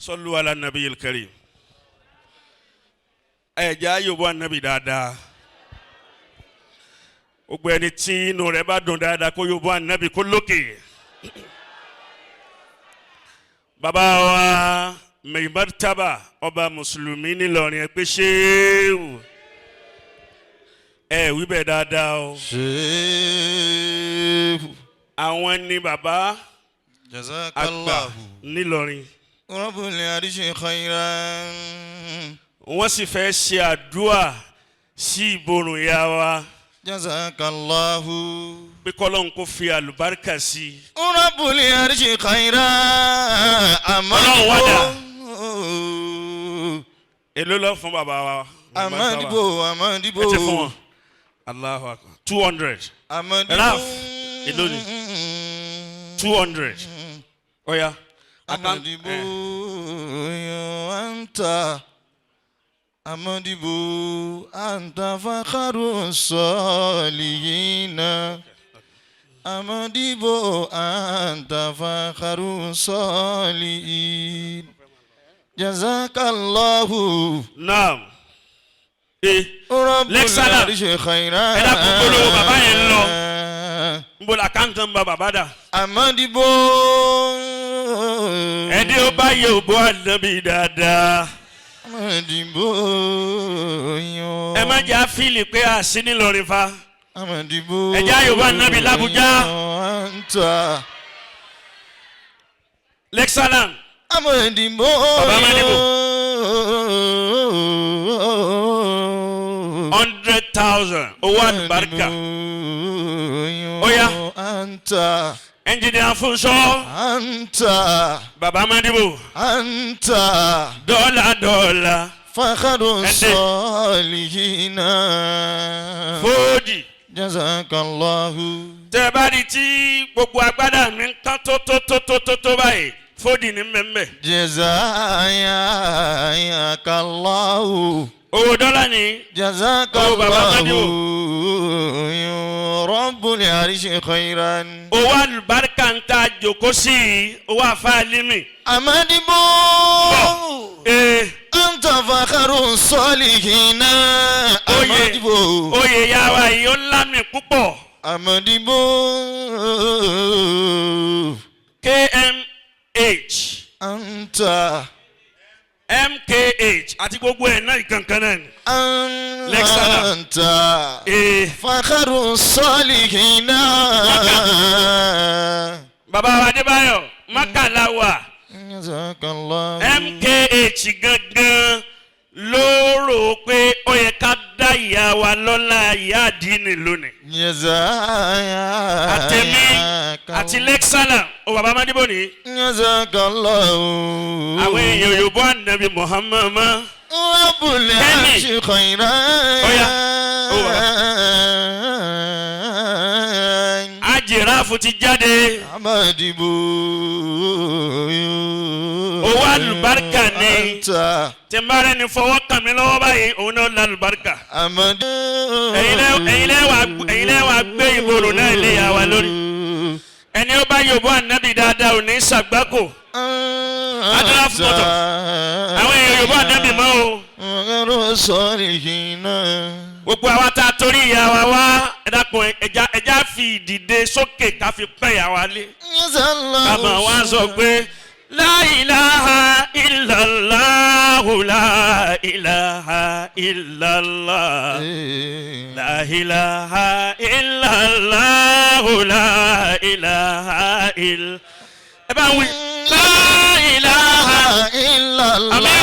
صلوا على النبي الكريم. ẹ̀já yòówó ànábì dáadáa. gbogbo ẹni tí inú rẹ̀ bá dùn dáadáa kó yòówó ànábì kó lókè. bàbá wa mẹ̀yìnbárítàbà ọba mùsùlùmí nílọrin ẹ pé ṣéwù. ẹ wí bẹ́ẹ̀ dáadáa o. ṣéwù. àwọn ni bàbá àgbà nílọrin. Rabbul Arshi khairan. wọ́n sì fẹ́ ṣe àdúrà sí ìborùn ìyá wa. Jazakallahu. pé kọ́lọ́hún kó fi àlùbáríkà sí i. Rabbul Arshi khairan. Ọlọ́run wá dà. èló lọ fún bàbá wa. Amadibo. ẹ ti fún wọn. Allahu Akbar. 200. Amadibo. Enough. èló ni 200. ọ̀ya. Amadibo anta. Amadibo anta fakharu salihina. Amadibo anta fakharu salihin. Jazakallahu. naam. Rabbul Lexala. Arshi khairan. ẹ dákun polówó bàbá yẹn lọ. n bolo àkáǹtì ń bá bàbá dà. Amadibo. ẹni ó bá yẹ òbó ànábì dáadáa. Amadibo yo. ẹ má jẹ́ àfíìlì pé àṣì nílọrin fa. Amadibo. ẹ jẹ́ àyòbá ànábì l'Abuja. Anta. Lexala. Amadibo. Baba Amadibo. 100,000 owó àlùbáríkà. Oya. Anta. ẹnjìnìà Fúnṣọ́. Anta. bàbá Amadibo. Anta. dọ́là. Fakharu Ende. salihina. fòdì. Jazakallahu. tẹ́ ẹ bá di tí gbogbo agbádá mi ń tán tó báyìí fòdì ní mẹ́mẹ́. Jazakallahu. owó dọ́là ni. Jazakallahu. Rabbul Arshi khairan. owó àlùbáríkà ń ta jòkó sí i owó àfáàlímì. Amadibo. Anta fakharu salihina. Amadibo. oyè ya wa yìí ó lámì púpọ̀. Amadibo. KMH Anta. MKH àti gbogbo ẹ̀ náà ìkankan náà ni. Lexala. Anta. Fakharu salihina. bàbá wa Adébáyọ̀ mákàlá wa. Jazakallahu. MKH gangan ló rò pé ó yẹ ká dá ìyá wa lọ́lá ìyá àdínì lónìí. àtẹ̀mí àti Lexala ó bàbá Amadibo ní. Jazakallahu. àwọn èèyàn Yorùbá ànábì Muhammad mọ́. Rabbul Arshi khairan. Ajirafu ti jáde. Amadibo. owó àlùbáríkà ni. Anta. tí n bá rẹ̀ ní fọwọ́ kàn mí lọ́wọ́ báyìí òun náà la àlùbáríkà. Amadibo. ẹ̀yin lẹ́ wàá gbé ìborò náà ilé ìyá wa lórí. ẹni ó bá Yorùbá ànábì dáadáa ò ní ṣàgbákò. Adúlá fún mọ́tò. àwọn èèyàn Yorùbá ànábì mọ́ o. Fakharu salihina. gbogbo àwa tá a torí ìyá wa wá ẹ dákun ẹja fi ìdìde sókè ká fi pẹ́ ìyá wa lé. bàbá wa sọ pé la ilaha illallah la ilaha illallah la ilaha illallah la ilaha illallah. ẹ bá wí la ilaha illallah. La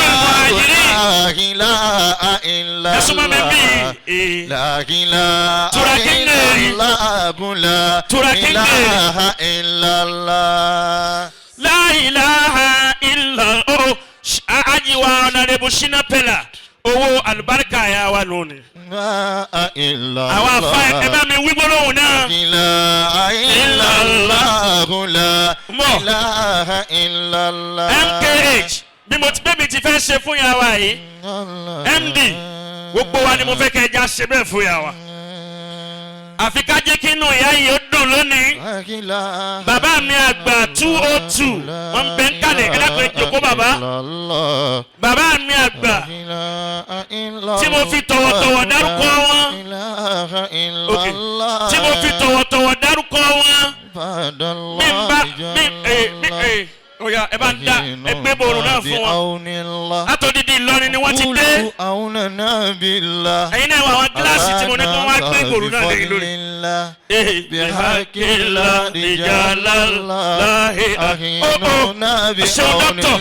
ilaha illallah. ẹ súnmọ́ mi bí. La ilaha Turakinde. illallah. La ilaha illallah. La ilaha illallah. ajiwa Honorable Shina Pella owó àlùbáríkà yà wà lónìí. La illallah. àwọn afa ẹ bá mi wí gbólóhùn náà. La illallah. La Mọ̀. ilaha illallah. MKH bí mo ti bẹ́ẹ̀ mi ti fẹ́ ṣe fún yà wá yìí. MD gbogbo wa ni mo fẹ́ kẹ́ ẹ já ṣe bẹ́ẹ̀ fún yà wá. àfi ká jẹ́ kí inú ìyá yìí ó dùn lónìí. Bàbá mi àgbà 202 wọ́n bẹ ń kalẹ̀ ẹ dákun ẹ jókòó bàbá. Bàbá mi àgbà tí mo fi tọ̀wọ̀tọ̀wọ̀ dárúkọ wọn. Tí mo fi tọ̀wọ̀tọ̀wọ̀ dárúkọ wọn. Oya ẹ bá ń da ẹgbẹ́ bòrò náà fún wọn. Látòdìdí Ìlọrin ni wọ́n ti dé. Ẹ̀yin náà wà àwọn kíláàsì tí mo ní kí wọ́n wá gbé bòrò náà lẹ́yìn lórí. Bihakila rijalalahi ṣeun dọ́kítọ̀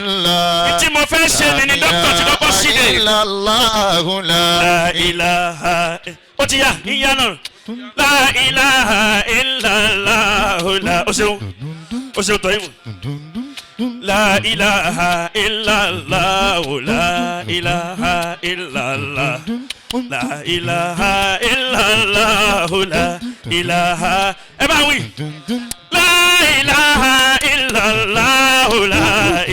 tí mo fẹ́ ṣe ni dọ́kítọ̀ tí kọ́kọ́ sí dé. La ilaha ó ti yá ìyá náà. La ilaha illallah o ṣeun tọ́ ìmù. La ilaha illallah, la ilaha illallah, la ilaha illallah, la ilaha. Ẹ bá wí. La ilaha illallah, la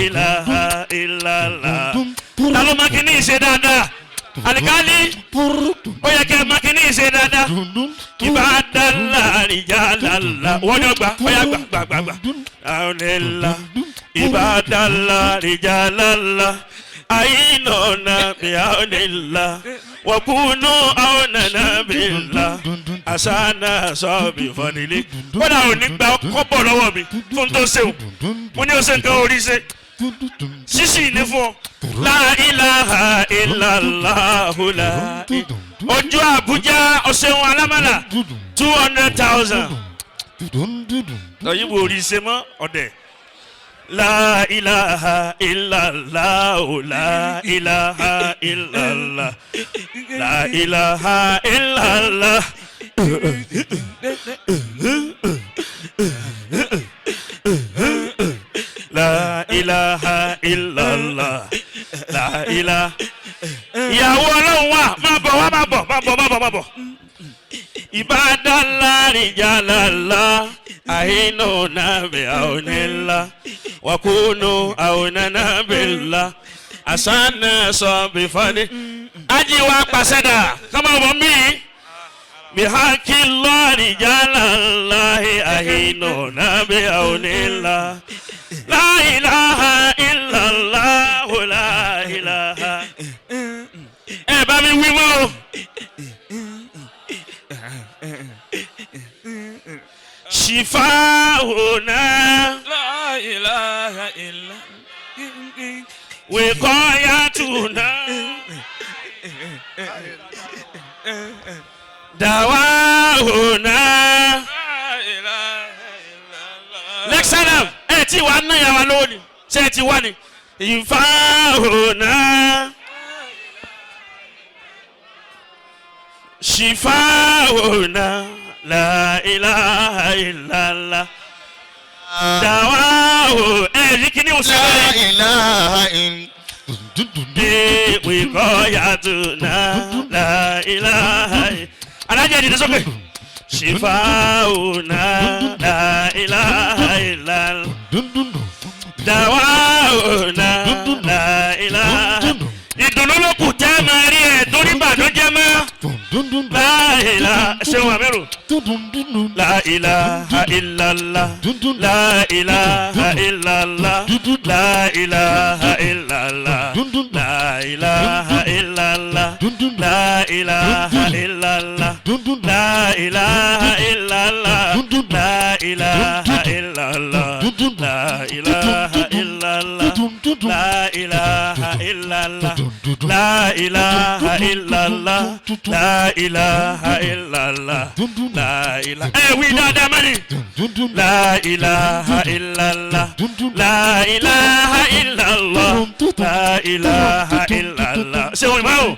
ilaha illallah. Ta ló máa kí ní ìṣe dáadáa? Alikali, ó yẹ kẹ́ máa kí ní ìṣe dáadáa. Ibadallah rijalala. Wọ́n ní ọgbà, ó yà gbà. Aunela. Ibadallah rijalala. Ainona biaunillah. Wakunu aunana billah. Asana sabi fadili. Wọ́n náà ò ní gba kọ́bọ̀ lọ́wọ́ mi fún tó ṣeun. Mo ní o ṣe nǹkan orí ṣe. Sísì ní fún ọ. La ilaha illallah la. Ojú Àbújá ọ̀ṣẹ̀wọ̀n alámàlà 200,000. Lọ́yìn wo orí ṣe mọ́ ọ̀dẹ̀. La ilaha illallah, la ilaha illallah, la ilaha illallah. La ilaha illallah, la ilaha. Ìyàwó Ọlọ́run wà máa bọ̀. Ibadallah rijalala. Ainona biaunillah. Wakunu aunana billah. Asana sabi fadi. Aji wa pasada. Come on me. Bihakillah rijalallahi. Ainona biaunillah. La ilaha illallah, la ilaha. Bá mi wí mọ́. Shifa'una. La ilaha illa. Wiqayatuna. Dawa'una. Lexanam. Ti wà náà yà wá lónìí. Ṣé ti wà ní? Ìfáhùnà. Shifa'una. La ilaha illallah. Dawahu. Ẹ̀rí kí ni o sọ? La ilaha illallah. Wiqayatuna. La ilaha. Alájẹ́ ìdílé sókè. Shifa'una. La ilaha illallah. Dawauna. La ilaha. Ìdùnnú ló kù jẹ́ máa rí ẹ̀ torí bàdújẹ́ mọ́. La ilaha. Ṣéun àmẹ́rù. La ilaha illallah. La ilaha illallah. La ilaha illallah. La ilaha illallah. La ilaha illallah. La ilaha illallah. La ilaha illallah. La ilaha illallah. La ilaha illallah. La ilaha illallah. La ilaha illallah. La ilaha. We dáadáa mani. La ilaha illallah. La ilaha illallah. La ilaha illallah. Ṣé o ìmáwò?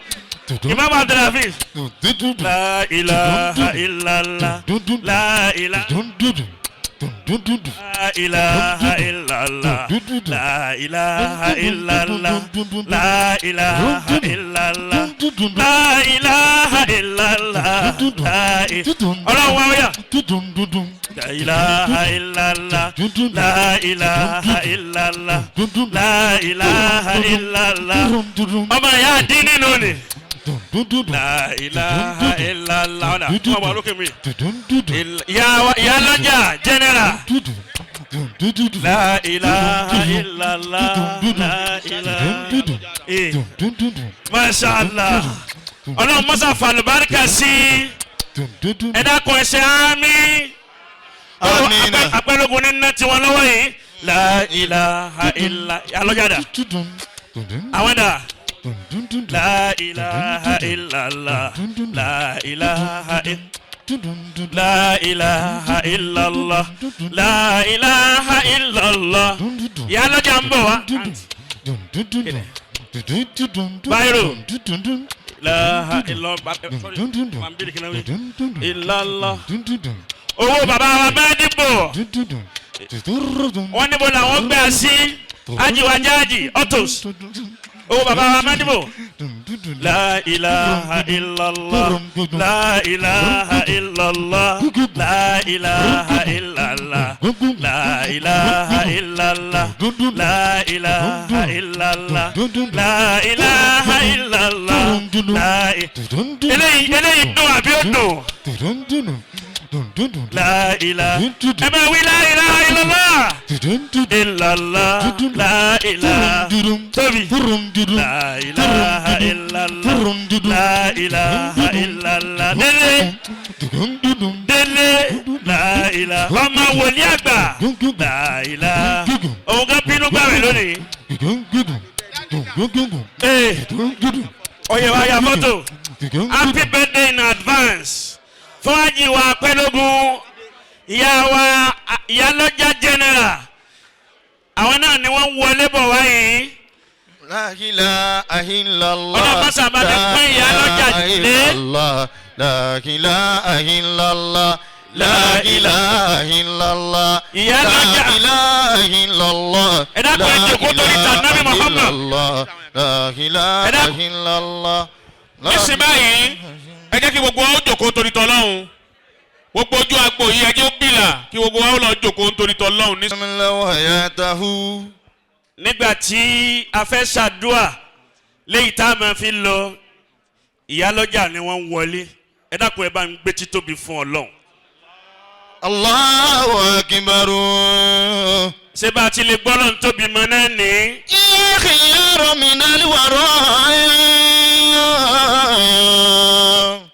Imam Abdulhafiz. La ilaha illallah. La ilaha. La ilaha illallah. La ilaha illallah. La ilaha illallah. La ilaha illallah. Ọlọ́run wa wíyà. La ilaha illallah. La ilaha illallah. La ilaha illallah. Ọmọ ìyá dín nínú ni. La ilaha illallah. Ọ̀dà fún ọmọ olókè mi. Ìyá lọ́jà general. La ilaha illallah. La ilaha. Masha Allah. Ọlọ́run mọ́sá fàlùbáríkà sí. Ẹ dákun ẹsẹ̀ àmì. Apẹ́lógún ní ná tiwọn lọ́wọ́ yìí. La ilaha illallah. Ìyá lọ́jà dà. Àwọn dà. La ilaha illallah. La ilaha illallah. La ilaha illallah. La ilaha illallah. Ìyá lọ́jà ń bọ̀ wá. Báyìí. La illallah. Owó bàbá wa bá dìbò. Wọ́n níbo làwọn gbé sí ajiwajaji autos. Owó bàbá wa bá dìbò. La ilaha illallah. La ilaha illallah. La ilaha illallah. La ilaha illallah. La ilaha illallah. La ilaha illallah. Eléyìí dùn àbí ó dùn? La ilaha. Ẹ máa wí la ilaha illallah. Illallah. La ilaha. Tóbi. La ilaha illallah. La ilaha illallah. Délé. La ilaha. Ọmọ wòlíì àgbà. La ilaha. Òun kan bínú gbàwé lónìí. Oye wa ya fọ́tò. Happy birthday in advance. Fún àjíwá pẹ́lógún. Ìyá lọ́jà general. Àwọn náà ni wọ́n wọlé bọ̀ wáyé. La ilaha illallah. Ọlọ́pàá sábà ti pín ìyá lọ́jà lé. La ilaha illallah. La ilaha illallah. Ìyá lọ́jà. La ilaha illallah. Ẹ dákun ẹ jòkó torí ta Nábì Muhammad. La ilaha illallah. Nísìnyí báyìí, ẹ jẹ́ kí gbogbo wa ó jòkó torí tọ́lọ́hún. Gbogbo ojú agbo yìí ẹ jẹ́ ó bìlà kí gbogbo wa ó lọ jòkó torí tọ́lọ́hún. Nígbà tí a fẹ́ ṣàdúà léyìí tá a máa fi lọ ìyá lọ́jà ni wọ́n ń wọlé. Ẹ dákun ẹ bá ń gbé títóbi fún Ọlọ́run. Allahu akbar. Ṣé bá a ti lè gbọ́ lọ́n tóbi mọ́ náà ní? Khiyar min al-wara.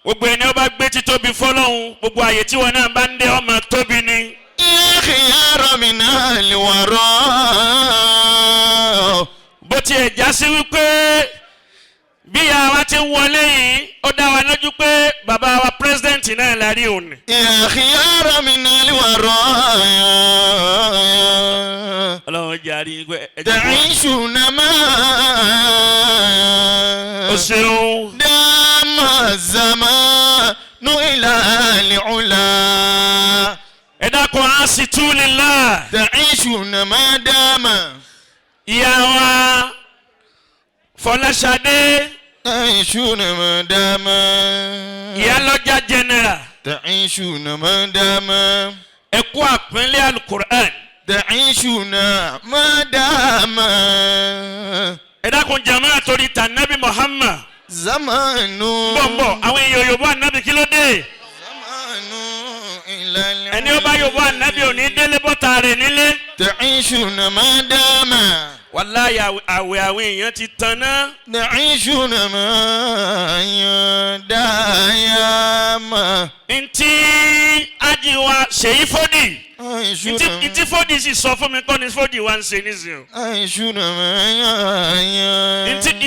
Gbogbo ẹni ó bá gbé títóbi fọ́lọ́hun gbogbo àyè tí wọn náà bá ń dé ọmọ tóbi ni. Khiyar min al-wara. Bó tiẹ̀ já sí wípé bí àwa ti ń wọlé yìí ó dá wa lójú pé bàbá wa president náà la rí òun. Khiyar min al-wara. Ọlọ́run jàrí pé Ta'ishuna ma. O ṣeun. Dama zamanu ila al-ula. Ẹ dákun á sì tú lillah. Ta'ishuna ma dama. Ìyá wa Fọláṣadé. Ta'ishuna ma dama. Ìyá lọ́jà general. Ta'ishuna ma dama. Ẹ kú àpínlẹ̀ alukur'an. Ta'ishuna ma dama. Ẹ dákun jàmáà torí ta Nábì Muhammad. Zamanu. Bọ̀m̀bọ̀ àwọn èèyàn Yorùbá ànábì kí ló dé? Zamanu ilal. Ẹni ó bá Yorùbá ànábì ò ní délé bọ́ta rẹ̀ nílé. Ta'ishuna ma dama. Wàláhì àwẹ̀ àwọn èèyàn ti tan náà. Ta'ishuna ma dama. Ntí ajiwa Ṣèyí Fódì. Ntí Fódì sì sọ fún mi kọ́ ni Fódì wá ń ṣe nísìnyí. Ta'ishuna ma.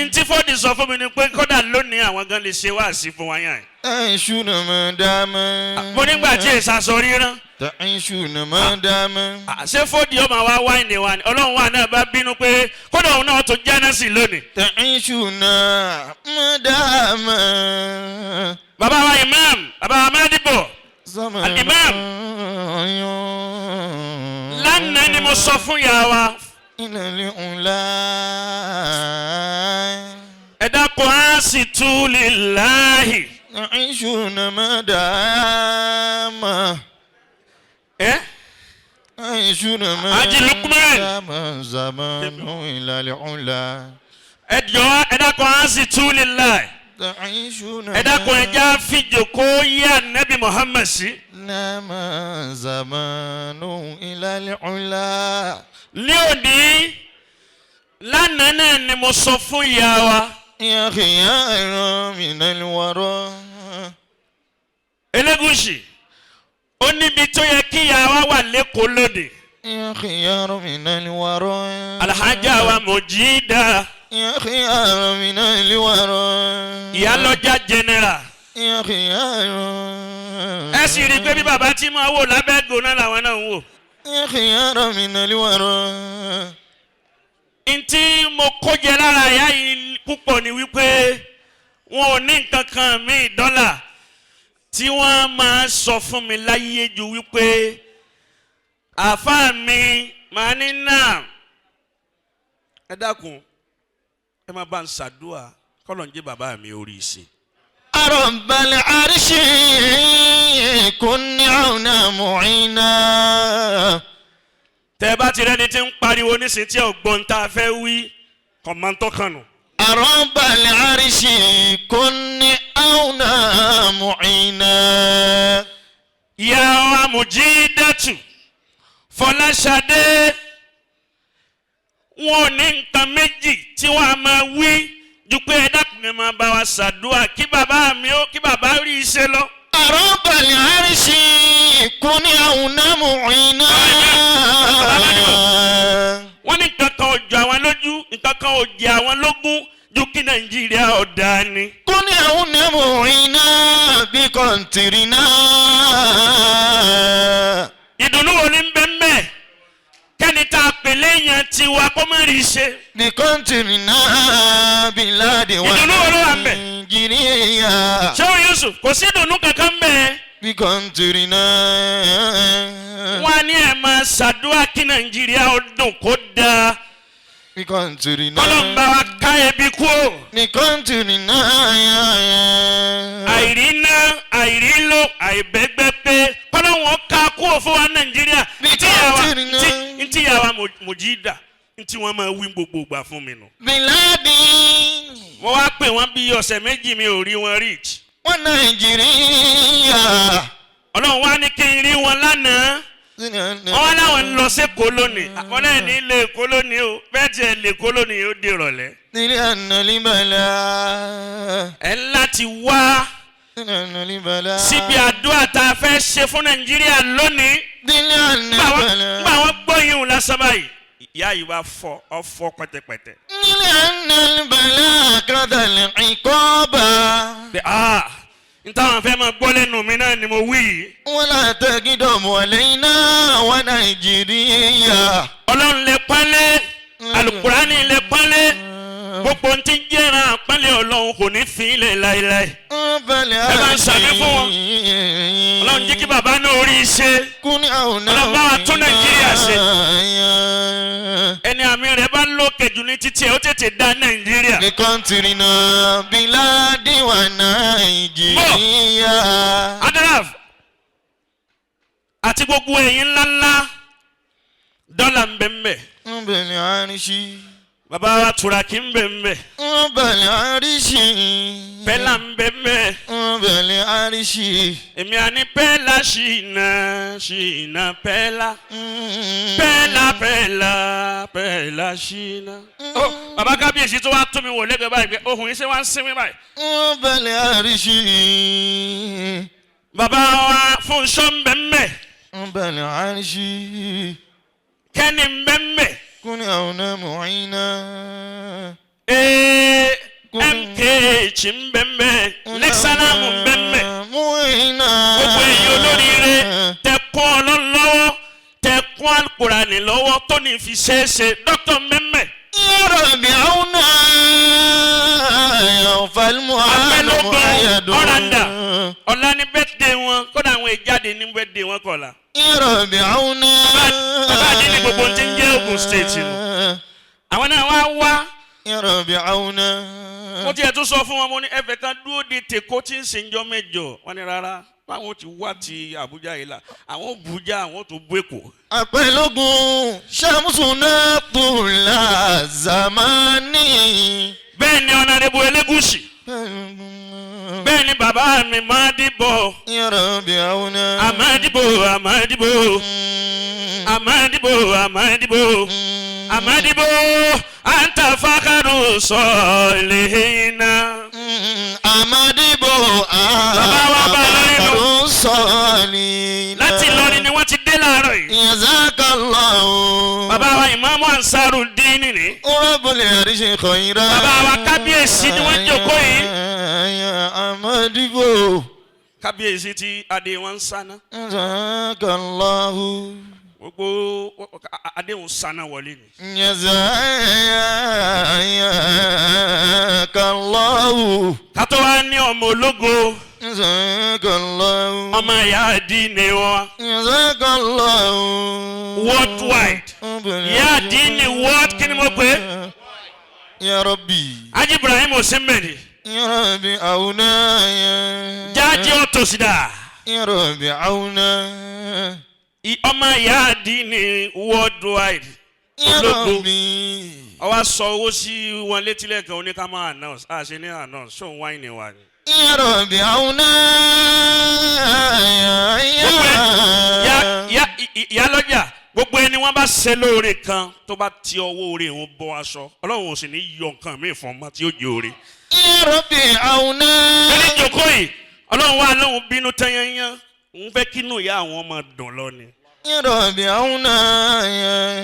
Ntí Fódì sọ fún mi ni pé kódà lónìí àwọn gan lè ṣe wáàsí fún wa yàn. Ta'ishuna ma dama. Mo nígbà tí èsà sọ ríran. Ta'ishuna ma dama. Ṣé Fódì ó máa wá wáìnì wa ni Ọlọ́run wa náà bá bínú pé kódà òun náà tó jáná sí lónìí. Ta'ishuna ma dama. Bàbá wa imam, bàbá wa Mádìbò. Al-Imam. Lánàá ni mo sọ fún ìyá wa. Ẹ dákun á sì tú lillahi. Ta'ishuna ma dama. Ta'ishuna ma Haji Lukman. dama. Zamanu ila al-ula. Ẹ jọ̀ọ́ ẹ dákun á sì tú lillahi. تعيشون ẹ dákun ẹja fìjòkó yá Nabi Muhammad sí. نام زمان إلى العلا. ní òní lánàá náà ni mo sọ fún ìyá wa. يا خيار من الورى. Elégùṣì ó níbi tó yẹ kí ìyá wa wà lẹ́kọ̀ọ́ lóde. يا خيار من الورى. Alhaja wa Mujida. يا خيار من الورى. Ìyálọ́jà general. يا خيار. ẹ sì rí i pé bí bàbá tí mo wò lábẹ́ gbóná làwọn náà ń wò. يا خيار من الورى. ntí mo kó jẹ lára ìyá yìí púpọ̀ ni wípé wọn ò ní nǹkan kan míì dọ́là tí wọ́n máa sọ fún mi láyé ju wípé àáfàá mi màá ní náà. ẹ dákun ẹ máa bá ń ṣàdúrà kọ́lọ̀ ń jẹ́ bàbá mi orí ìṣe. رب العرش كن عونا معينا. tẹ́ bá ti rẹ́ni tí ń pariwo nísìnyí tí ọgbọ́n tá a fẹ́ wí kọ̀mọ́ntọ́ kan nù. رب العرش كن عونا معينا. ìyá wa Mujidatu Fọláṣadé wọn ò ní nǹkan méjì tí wọ́n á máa wí ju pé ẹ dákun ẹ máa bá wa ṣàdúrà kí bàbá mi ó kí bàbá rí iṣẹ́ lọ. رب العرش كن عونا معينا. wọ́n ní nǹkan kan ò jọ àwọn lójú nǹkan kan ò jẹ àwọn lógún ju kí Nàìjíríà ọ̀dà ni. كن عونا معينا بقنطرنا. ìdùnnú wo ni ń bẹ mẹ́ kẹ́ni tá a pè léèyàn tiwa kó má rí iṣẹ́. بقنطرنا بلاد ìdùnnú wo ló wà ń bẹ. ونيجيريا. Ṣéun Yusuf kò sí ìdùnnú kankan mẹ́. بقنطرنا. wọ́n á ní ẹ̀ máa ṣàdúrà kí Nàìjíríà ó dùn kó dáa. بقنطرنا. Ọlọ́run bá wa ká ebi kú o. بقنطرنا. àìríná àìrílò àìbẹ́gbẹ́ pé kọ́lọ́wọ́n ká kú o fún wa Nàìjíríà. ntí yàrá Mujida ntí wọ́n máa wí gbogbo gbà fún mi nù. بلادي mo wá pè wọ́n bí ọ̀sẹ̀ méjì mi ò rí wọn reach. ونيجيريا. Ọlọ́run wá ní kí n rí wọn lánàá. wọ́n wá láwọn ń lọ sí Èkó lónìí. àwọn náà ní ilé Èkó lónìí o bẹ́ẹ̀ tiẹ̀ lè Èkó lónìí ó di ìrọ̀lẹ́. لأن البلاء. ẹ láti wá لأن البلاء. síbi àdúrà tá a fẹ́ ṣe fún Nàìjíríà lónìí. لأن nígbà البلاء. wọn gbọ́ yín lásán báyìí ìyá yìí wá fọ́ pẹ́tẹ́pẹ́tẹ́. لأن البلاء كذا العقاب. n táwọn fẹ́ máa gbọ́ lẹ́nu mi náà ni mo wí yìí. ولا تقدم علينا ونيجيريا. Ọlọ́run lè pálẹ̀ Alukurani lè pálẹ̀ gbogbo ntí jẹ́ra pálẹ̀ Ọlọ́run kò ní fi ilẹ̀ láéláé. ẹ bá ń sàmì fún wọn. Ọlọ́run jẹ́ kí bàbá náà orí iṣẹ́. Ọlọ́run bá wa tún Nàìjíríà ṣe. ẹni àmì rẹ̀ bá lókè jù ní títí ẹ̀ ó tètè dá Nàìjíríà. بقنطرنا بلاد ونيجيريا. Adaraf àti gbogbo ẹ̀yin ńláńlá dọ́là ń bẹ ń bẹ. رب العرش. bàbá wa Turaki ń bẹ ń bẹ. رب العرش. pẹ́lá ń bẹ ń bẹ. رب العرش. èmi àní pẹ́lá ṣìnà pẹ́lá. pẹ́lá ṣìnà. bàbá kábíyèsí tó wá tún mi wò lẹ́gbẹ̀ẹ́ báyìí pé ohun iṣẹ́ wá ń sinmi báyìí. رب العرش. bàbá wa Fúnṣọ́ ń bẹ ń bẹ. رب العرش. Kẹ́ni ń bẹ ń bẹ. كن عونا معينا. MKH ń bẹ ń bẹ. Lexalamu ń bẹ ń bẹ. معينا. gbogbo èyí olóríire tẹ̀kún Ọlọ́run lọ́wọ́ tẹ̀kún Al-Qur'ani lọ́wọ́ tó ní fi ṣeéṣe dókítà mẹ́mẹ́. يا رب عونا. فالمعلم أيد. ọ̀la ní bẹ́tẹ̀ wọn kódà àwọn ìjáde ní bẹ́tẹ̀ wọn kọ̀la. يا رب عونا. bàbá àdínní gbogbo ti ń jẹ́ Ògùn state nù. àwọn náà wá. يا رب عونا. mo tiẹ̀ tún sọ fún wọn mo ní ẹ̀fẹ̀ kan dúró de tèkó tí ń ṣèjọ́ mẹ́jọ wọn ni rárá báwọn ti wá ti Àbújá yìí la àwọn Bùjá àwọn tó bú Èkó. àpẹlógún ṣàmùsùnà tùlà zamani. bẹ́ẹ̀ ni Honorable Elégùṣì. ni bàbá mi máa dìbò. يا رب عونا Amadibo, Amadibo, Amadibo, Amadibo, Amadibo, Anta Fakaru Solihina. Amadibo Fakaru Solihina. Láti Ìlọrin ni wọ́n ti dé láàárọ̀ yìí. Jazakallahu. Bàbá wa Ìmáàmù Ansarudeen ni. Rabbul Arshi Khaira. Bàbá wa kábíyèsí ni wọ́n jókòó yìí. Amadibo. Kábíyèsí tí adé wọn ń sáná. Jazakallahu. Gbogbo adé wọn sáná wọlé ni. Jazakallahu. Kátó wa ní ọmọ ológo. Jazakallahu. Ọmọ ìyá àdínì wọn. Jazakallahu. Worldwide. Ìyá àdínì world kí ni mo pè é? Ya Rabbi. Haji Ibrahim Osinmeni. Ya Rabbi auna ya. Jáde ọ̀tọ̀sídà. Ya Rabbi auna. Ọmọ ìyá àdínì worldwide. Ya Ológo. Rabbi. Ó wá sọ owó sí wọn létí lẹ́ẹ̀kan ó ní ká máa announce. Àṣẹ ní announce. Ṣé òun wáìnì wa ni? Ya Rabbi auna Ìyá lọ́jà. Gbogbo ẹni wọ́n bá ṣe lóore kan tó bá ti ọwọ́ oore òun bọ́ aṣọ. Ọlọ́run ò sì ní yọ nǹkan mí fún ọmọ tí ó jẹ oore. Ya Rabbi auna. Ẹni jòkó yìí, Ọlọ́run wà lóhun bínú tẹ́yẹ́yẹ́. Òun fẹ́ kínú ìyá àwọn ọmọ dùn lọ ni. Ya Rabbi auna.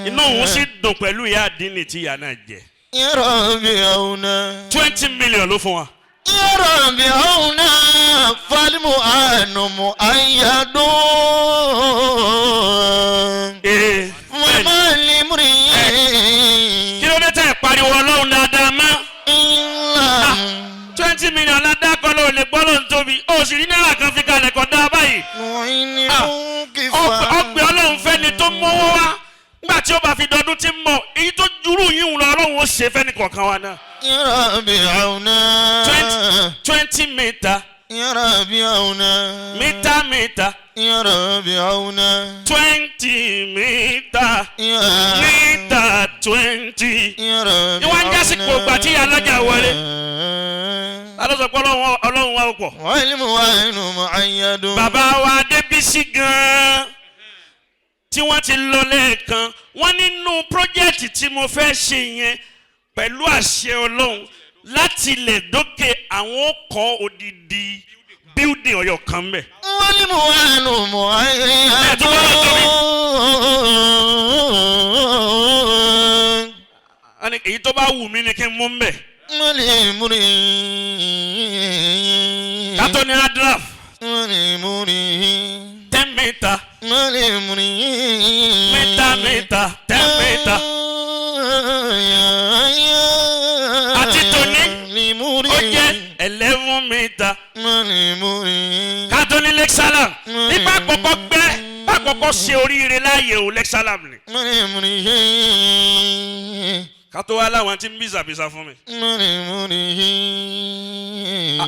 Inú òun sì dùn pẹ̀lú ìyá àdínì tí ìyá náà jẹ. Ya Rabbi auna. 20 million ló fún wa. Ya Rabbi auna. Falimu anumu ayadu. Mama limri. Kí ló dé tẹ́ pariwo Ọlọ́run dáadáa mọ́? 20 million ládàkọ́ ló lè gbọ́ ló ń tóbi. Ó sì rí náírà kan fi kalẹ̀ kọ́ dá báyìí. Ọgbẹ́ Ọlọ́run fẹ́ ni tó mọ́wọ́ wá. Nígbà tí ó bá fi dọdún tí ń mọ̀, èyí tó jurú yìí ń lọ Ọlọ́run ó ṣe fẹ́ ní kọ̀ọ̀kan wa náà. Ya Rabbi auna. 20 meter. Ya Rabbi auna. Meter. Ya Rabbi auna. 20 meter. Meter 20. Ya Rabbi Ìwọ́n ń jásí kò gbà tí ìyá lọ́jà wọlé. Ta ló sọ pé Ọlọ́run wa ò pọ̀? Wàlímù wàhánù mu'ayyadu. Bàbá wa Adébísí gan-an tí wọ́n ti lọ lẹ́ẹ̀kan. Wọ́n nínú pírójẹ́tì tí mo fẹ́ ṣe yẹn pẹ̀lú àṣẹ Ọlọ́run láti ilẹ̀ dókè àwọn ọkọ̀ odidi building Ọ̀yọ́ kan bẹ̀. Wàlímù wàhánù mu'ayyadu. Èyí tó bá wù mí ni kí n mú bẹ̀. Malimuri. Kátó ní adraf. Malimuri. 10 meter. Malimuri. Meter. 10 meter. Àti tòní ó jẹ́ 11 meter. Malimuri. Kátó ní Lexalam. Nípa àkọ́kọ́ gbẹ́ àkọ́kọ́ ṣe oríire láàyè o Lexalam ni. Malimuri. Kátó wá láwọn tí ń bísàbísà fún mi. Malimuri.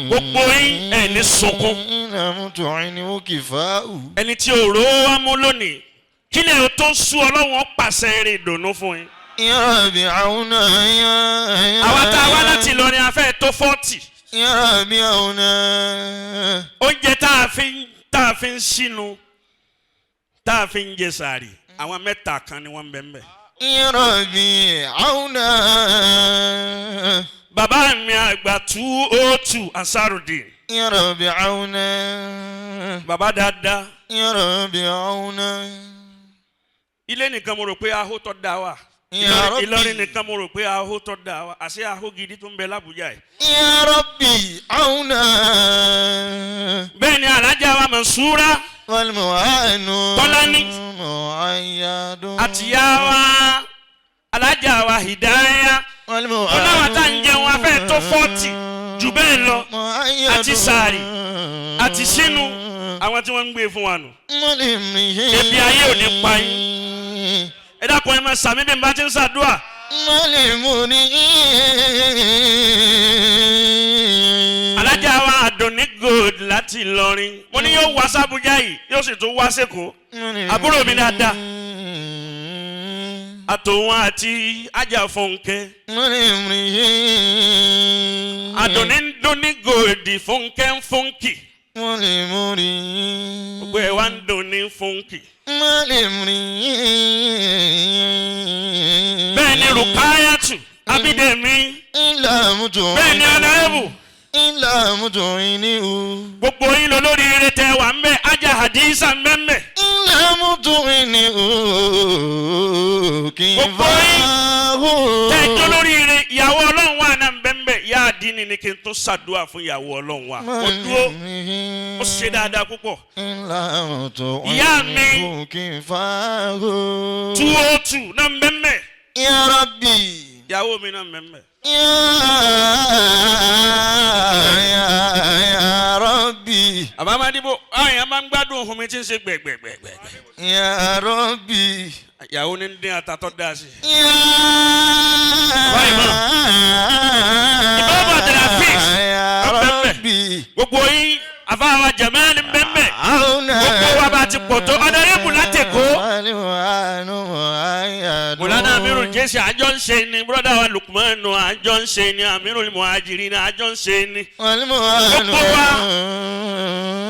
Gbogbo yín ẹ̀ ní sunkún. Ìlàmùtò àìníwó kìfáù. Ẹni tí òró wá mú lónìí kí lè o tó sú Ọlọ́run pàṣẹ eré ìdùnnú fún yín. Ya Rabbi auna. Àwa tá a wá láti Ìlọrin afẹ́ tó 40. Ya Rabbi auna. Oúnjẹ tá a fi ń sínú tá a fi ń jẹ sààrì àwọn mẹ́ta kan ni wọ́n ń bẹ ń bẹ. Ya Rabbi auna. Bàbá mi àgbà 202 Ansarudeen. Ya Rabbi auna. Bàbá dáadáa. Ya Rabbi auna. Ilé nìkan mo rò pé ahó tó dá wà. Ya Rabbi. Ìlọrin nìkan mo rò pé ahó tó dá wà. Àṣé ahó gidi tó ń bẹ l'Ábùjá yìí. Ya Rabbi auna. Bẹ́ẹ̀ ni Alájà wa Mansura. Wàlmùwánù. Tọ́lání. Mu'ayyadu. Àtìyá wa Alájà wa Hidaya. Wàlmùwánù. Ọlọ́wà tá ń jẹun afẹ́ tó 40 jù bẹ́ẹ̀ lọ. Mu'ayyadu. Àti sàárì àti sínú àwọn tí wọ́n ń gbé fún wa nù. Ebi ayé ò ní pa yín. Ẹ dákun ẹ máa sàmì bí n bá ti ń ṣàdúrà. Alájà wa Àdùnní Gold láti Ìlọrin. Mo ní yóò wá s'Ábùjá yìí yóò sì tún wá s'Èkó. Àbúrò mi dáadáa. Àtòwọn àti Ájà Fọ̀nkẹ́. àdùnní ń dún ní gòdì fúnkẹ́ ń fúnkì. Mọ́lẹ́múrí. gbogbo ẹ̀ wá ń dún ní fúnkì. Mọ́lẹ́múrí. bẹ́ẹ̀ ni Rukayatu Abídèmí. Ìlàmùtò. bẹ́ẹ̀ ni Ọ̀nàrẹ́bù. Ìlàmùtò ìníhù. gbogbo yín lọ lórí ire tẹ wà ń bẹ Ajá Hadiza ń bẹ ń bẹ. Ìlàmùtò ìníhù. Kì í gbogbo bá yín hù. tẹ́jọ́ lórí ire ìyàwó Ọlọ́run wà náà ń bẹ ń bẹ ìyá àdínì ni kí n tó ṣàdúrà fún ìyàwó Ọlọ́run wa. ó dúró ó ṣe dáadáa púpọ̀. Ìlàmùtò ìyá mi ìníhù. Kì í bá hù. 202 náà ń bẹ ń bẹ. Ya Rabbi. ìyàwó mi náà ń bẹ ń bẹ. Ya Rabbi. àbámadíbò àwọn èèyàn máa ń gbádùn ohun mi tí ń ṣe gbẹ̀gbẹ̀gbẹ̀gbẹ̀. Ya Rabbi. ìyàwó ní dín àtàtọ́ dá sí. Ya Rabbi. gbogbo yín àfáàwà Jamal ń bẹ ń bẹ. gbogbo wa bá ti pọ̀ tó Ọ̀nàrẹ́bù látẹ̀kọ́. Mùlánà Amirul Jesi àjọ ń ṣe ni bùrọ̀dá wa Lukmanu àjọ ń ṣe ni Amirul Muhajirin àjọ ń ṣe ni.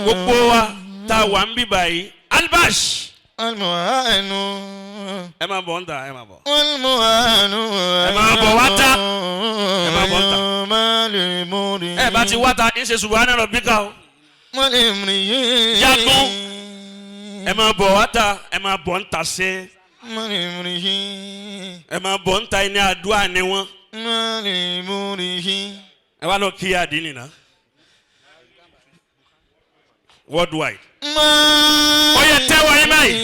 gbogbo wa tá a wà ń bí báyìí Albash. ẹ máa bọ̀ ń ta ẹ máa bọ̀. ẹ máa bọ̀ wá ta ẹ máa bọ̀ ń ta. ẹ bá ti wá ta ń ṣe Subhana Rabbika o. jagun ẹ máa bọ̀ wá ta ẹ máa bọ̀ ń ta ṣe. ẹ máa bọ̀ ń ta ẹni àdúrà ni wọ́n. ẹ wá lọ kí àdínì náà. worldwide. ó yẹ tẹ́wọ̀ yín báyìí.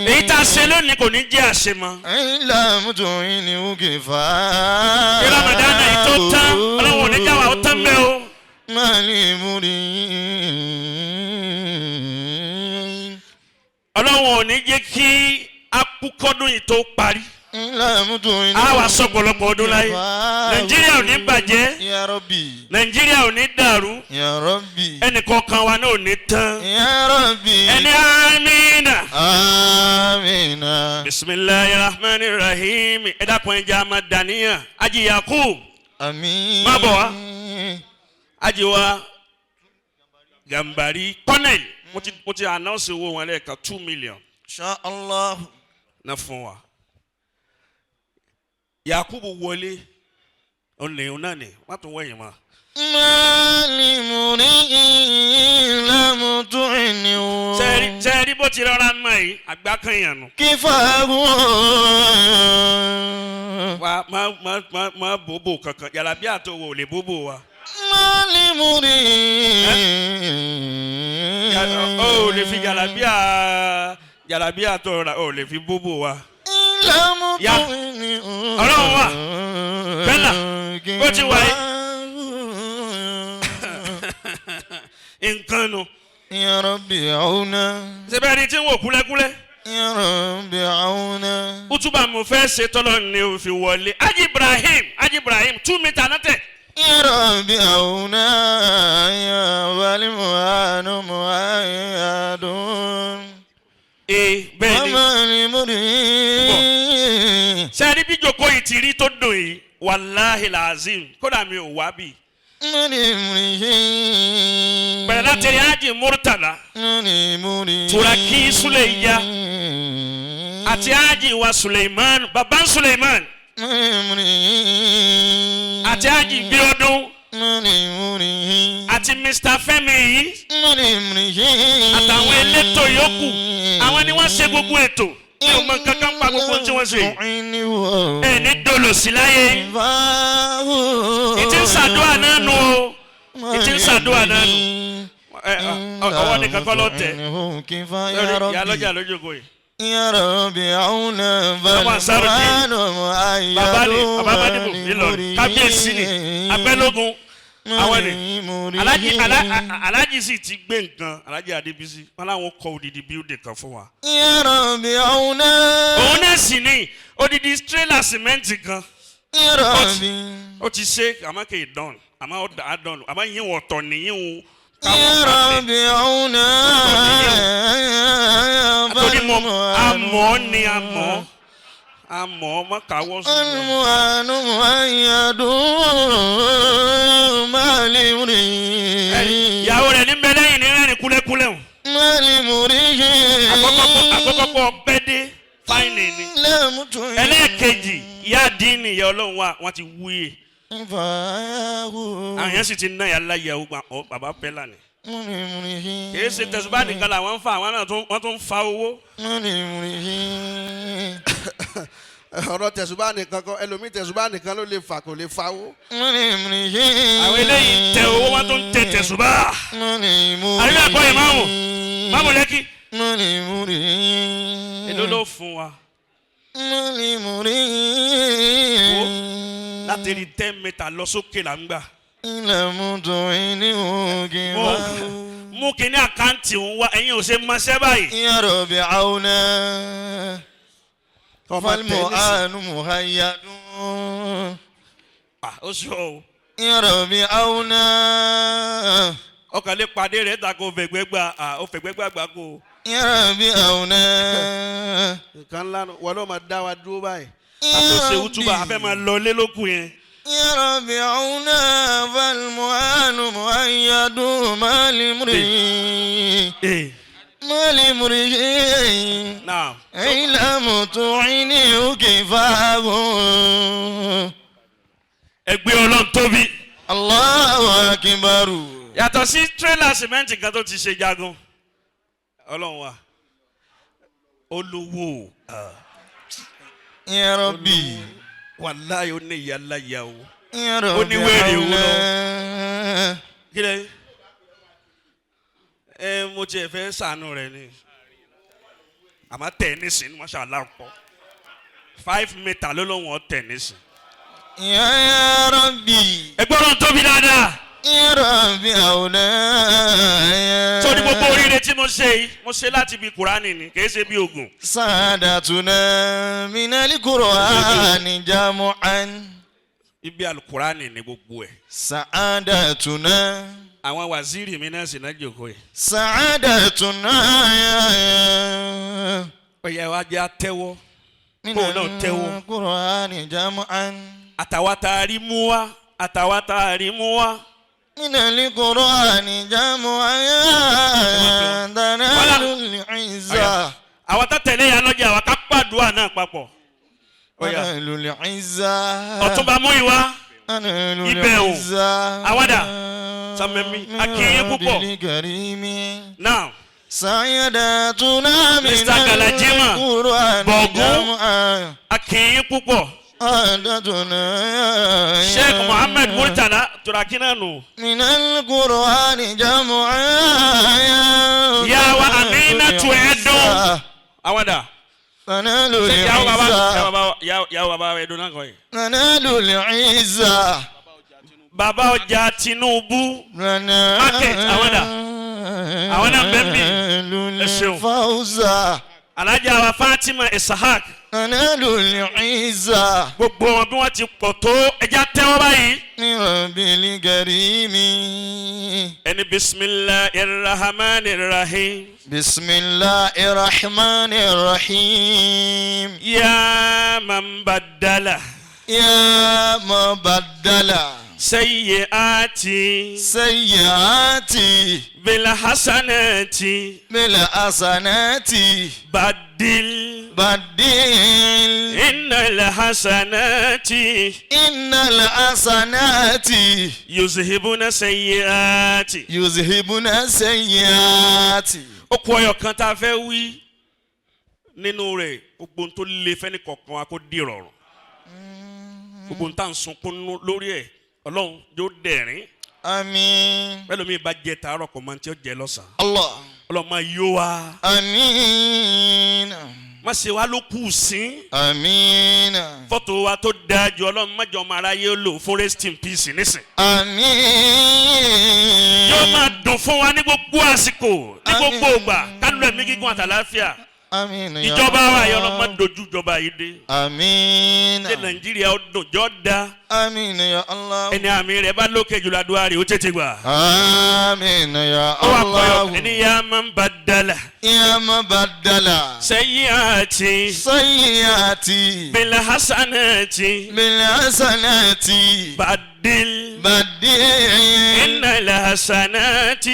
èyí tá a ṣe lónìí kò ní jẹ́ àṣemọ́. kí Ramadan yìí tó tán ọlọ́run ò ní jáwọ́ ó tán bẹ́ẹ̀ o. ọlọ́run ò ní jẹ́ kí akúkọ́dún yìí tó parí. a wà sọ pọ̀lọpọ̀ ọdún láyé. Nàìjíríà ò ní bàjẹ́. Nàìjíríà ò ní dàrú. ẹnìkọ̀ọ̀kan wa náà ò ní tán. ẹni amina. bisimilayi rahmani rahim. ẹ dákun ẹja amadaniya. Aji Yakub. má bọ̀ wá. Aji wa Gambari Colonel. mo ti announce owó wọn lẹ́ẹ̀kan 2 million. Inshallah. na fún wa. Yakubu wọlé ọ̀nà náà ni wọ́n tún wẹ̀yìn mọ́. sẹ́ẹ̀rí bó ti rọra mọ́ yìí àgbà kan yàn nù. kí fàáhùn. wa má bòbò kankan yàrá bí àtọwò ò lè bòbò wa. ó lè fi yàrá bí àtọwò ò lè fi bòbò wa. Ya ọlọ́run wa bẹ́ẹ̀nà bó ti wà yìí nǹkan nu. Ya Rabbi auna. sẹ́bẹ̀ ni tí ń wò kúlẹ́kúlẹ́. Ya Rabbi auna. Útúbà mo fẹ́ ṣe tọ́lọ́ ni o fi wọlé. Aji Ibrahim 2 mítà náà tẹ̀. Ya Rabbi auna. Ya wali muhanu muhayadun. Bẹ́ẹ̀ ni. sẹ́ni bí jòkó yìí ti rí tó dùn yìí wàláhì làzim kódà mi ò wá bì. bẹ̀rẹ̀ láti rí Haji Murtala Turaki Suleya àti Haji wa Suleiman baba Suleiman àti Haji Biodun àti Mr. Fẹ́mi yìí àtàwọn elétò yòókù àwọn ni wọ́n ṣe gbogbo ètò ẹ ò mọ kankan pa gbogbo tí wọ́n ṣe ẹ ní dolo sí láyé ìtì ń ṣàdúrà náà nù o ìtì ń ṣàdúrà náà nù ọwọ́ nìkan kọ́ ló tẹ̀ ìyá lọ́jà lójókòó yìí. Ya Rabbi auna balmanu ayadun. bàbá ni bàbá Madibu Ìlọrin kábíyèsí ni Abẹ́lógún àwọn ni alájì sì ti gbé nǹkan alájì Adébísí wọn làwọn kọ odidi bíúdì kan fún wa. Ya Rabbi auna. òun náà sì ní odidi tírélà sìmẹ́ǹtì kan. Ya Rabbi. ó ti ṣe àmọ́ kì í dán àmọ́ ó dà á dán àmọ́ yín wọ̀ tọ̀ níyìn o. Ya Rabbi auna. àtòrí mọ àmọ́ ni àmọ́ mọ́ káwọ́ sùn. Almuhanu ayadun. ni. لم تعن ẹlẹ́ẹ̀kejì ìyá àdínì ìyá ọlọ́run wa wọ́n ti wúyè. àwọn yẹn sì ti ná yàrá ìyàwó bàbá pẹ́lá ni. kìí ṣe tẹ̀sùbá nìkan làwọn ń fa àwọn náà wọ́n tún ń fa owó. ọ̀rọ̀ tẹ̀sùbá nìkan kan ẹlòmíì tẹ̀sùbá nìkan ló lè fà kò lè fa owó. àwọn eléyìí tẹ owó wọ́n tún tẹ tẹ̀sùbá. àyè ẹ̀kọ́ yìí máàmù lẹ́kì. èló ló fún wa. láti rí 10 mẹ́ta lọ sókè là ń gbà. mú kíní àkáǹtì ń wá ẹ̀yin ò ṣe máṣẹ́ báyìí. يا رب عونا فالمؤان مهيد ó sọ o. يا رب عونا ọkàn lè pàdé rẹ̀ ta ko fẹ̀gbẹ́gbà ó fẹ̀gbẹ́gbà gbà kó. يا رب عونا nǹkan ńlá wọn ló máa dá wa dúró báyìí. àtúnṣe wútúbà afẹ́ máa lọ lé lókun yẹn. يا رب عونا فالمؤان مهيد ما لامرئ ما لامرئ náà. علم تعينه كفاه ẹgbẹ́ ọlọ́run tóbi. الله أكبر yàtọ̀ sí tírélà sìmẹ́ǹtì kan tó ti ṣe jagun ọlọ́run wa olówó يا ربي wàláyé ó ní ìyá láyà o. يا ربي ní wéèrè wo lọ. عونا kílẹ̀ mo tiẹ̀ fẹ́ sànù rẹ̀ ni àmọ́ tẹ̀nísì ni mashallah pọ̀ 5 mẹ́ta ló lóun ọ̀ tẹ̀nísì. يا ربي ẹgbẹ́ ọlọ́run tóbi dáadáa. يا ربي عونا sọ ni gbogbo oríire tí mo ṣe yìí mo ṣe láti bí kúránì ni kì í ṣe bí oògùn. سعادتنا من القرآن جمعا ibi alukurani ni gbogbo ẹ̀. سعادتنا àwọn waziri mi náà sì náà jòkó yìí. سعادتنا ó yẹ wá jẹ́ àtẹ́wọ́ من kó náà tẹ́wọ́. القرآن جمعا àtàwọn tá a rí mú wá àtàwọn tá a rí mú wá. من القرآن جمعا تنال العزة àwọn tá tẹ̀lé yà lọ́jà àwọn ká pàdúrà náà papọ̀. تنال العزة ọ̀túnba mú ìwá. تنال ibẹ̀ o. العزة àwàdà sàmẹ́mí akínyé púpọ̀. بالكريم now سعادتنا من Mr. Galajima, القرآن Bogu. جمعا akínyé púpọ̀. سعادتنا sheikh muhammed murtala turakina nù. من القرآن جمعا يا وأمينة وعدو. àwàdà. تنال yàwó العزة bàbá ẹ̀dùn náà kọ́ yìí. تنال العزة bàbá ọjà Tinubu. Market, àwàdà. àwọn náà bẹ́ẹ̀ mi. ẹ ṣeun. الفوز alájà wa Fatima Isahak. تنال العزة gbogbo wọn bí wọ́n ti pọ̀ tó ẹja tẹ́wọ́ báyìí. من رب الكريم ẹni bisimilahi rahman rahim. بسم الله الرحمن الرحيم ya man badala. يا مبدل sayyiati. سيئاتي bilhasanati. بالحسنات badil. بدل innal hasanati. إن الحسنات yuzhibuna sayyiati. يذهبن السيئات ó kú ọyọ kan tá a fẹ́ wí nínú rẹ̀ gbogbo ohun tó lé fẹ́ni kọ̀ọ̀kan wa kó di rọrùn gbogbo ohun tá à ń sunkún lórí ẹ̀ ọlọ́run yóò dẹ̀rín آمين pẹ̀lú mi bá jẹ tààrọ̀ kò máa ń tí ó jẹ lọ́sàn-án الله ọlọ́run máa yó wa آمين má ṣe wá ló kù sí آمين fọ́tò wa tó dáa jù ọlọ́run má jọ ọmọ aráyé ó lò fún rest in peace nísìn آمين yóò máa dùn fún wa ní gbogbo àsìkò ní gbogbo ìgbà kálù ẹ̀mí gígùn àtàláfíà آمين يا ìjọba wa yọ الله. ọlọ́run má dojú ìjọba yìí dé آمين ṣé nàìjíríà ó dùn jọ́ da آمين يا الله ẹni àmì rẹ̀ bá lókè jùlọ àdúrà rẹ̀ ó tètè gbà. آمين يا ó wà pọ̀yọ̀ الله ẹni yá máa ń bá dala يا مبدل sayyiati سيئاتي bil hasanati بالحسنات badil بدل إن إن الحسنات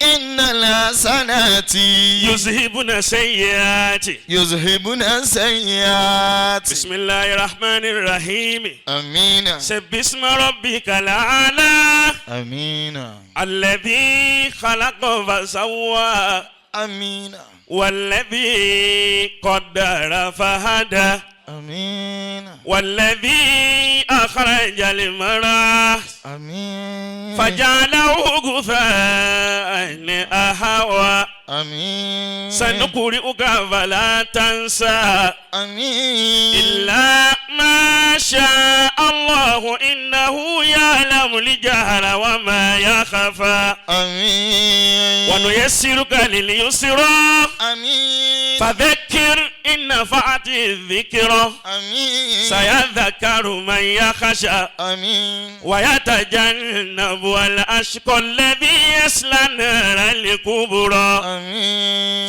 إن الحسنات يذهبن السيئات يذهبن السيئات. بسم الله الرحمن الرحيم آمين. سبح اسم ربك الأعلى آمين. الذي خلق فسوى آمين. والذي قدر فهدى آمين. والذي أخرج المرعى آمين. فجعله غثاء أحوى آمين. سنقرئك فلا تنسى آمين. إلا ما شاء الله إنه يعلم الجهر وما يخفى آمين. ونيسرك لليسرى آمين. فذكر إن نفعت الذكرى آمين. سيذكر من يخشى آمين. ويتجنب الأشقى الذي يصلى النار الكبرى آمين.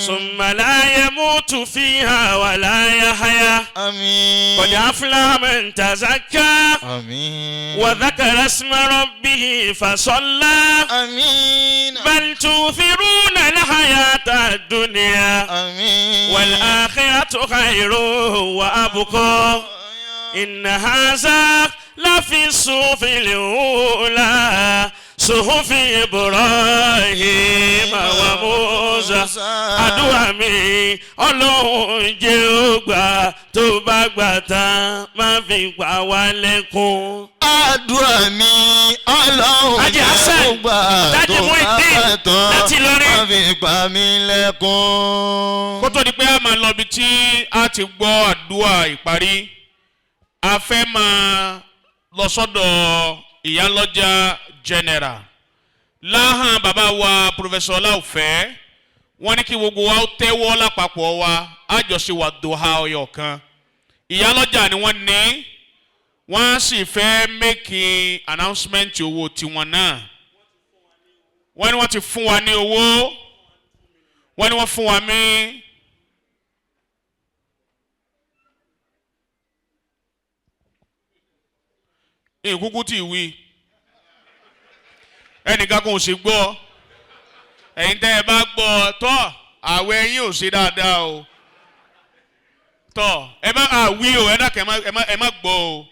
ثم لا يموت فيها ولا يحيا آمين. قد أفلح من تزكى آمين. وذكر اسم ربه فصلى آمين. بل توثرون الحياة الدنيا آمين. والآخرة خير وأبقى إن هذا لفي الصحف الأولى صحف إبراهيم وموسى àdúrà mi Ọlọ́run jẹ́ ó gbà tó bá gbà tán má fi pa wá lẹ́kún. àdúrà mi Ọlọ́run jẹ́ ó gbà tó bá gbà tán má fi pa mí lẹ́kún. kó tó di pé a máa lọ bí tí a ti gbọ́ àdúrà ìparí a fẹ́ máa lọ sọ́dọ̀ ìyálọ́jà general láhàn bàbá wa professor Ọláòfẹ́ wọ́n ní kí gbogbo wa ó tẹ́wọ́ lápapọ̀ wa àjọṣe wà dùhà ọyọ̀ kan ìyálọ́jà ni wọ́n ní wọ́n sì fẹ́ make announcement owó tiwọn náà wọ́n ní wọ́n ti fún wa ní owó wọ́n ní wọ́n fún wa ní ìkúkú tí ìwí ẹnìkan kò sì gbọ́ ẹ̀yin tẹ́ ẹ bá gbọ́ tọ́ àwẹ̀ ẹ̀yin ò ṣe dáadáa o tọ́ ẹ má àwí o ẹ dákẹ́ ẹ má gbọ́ o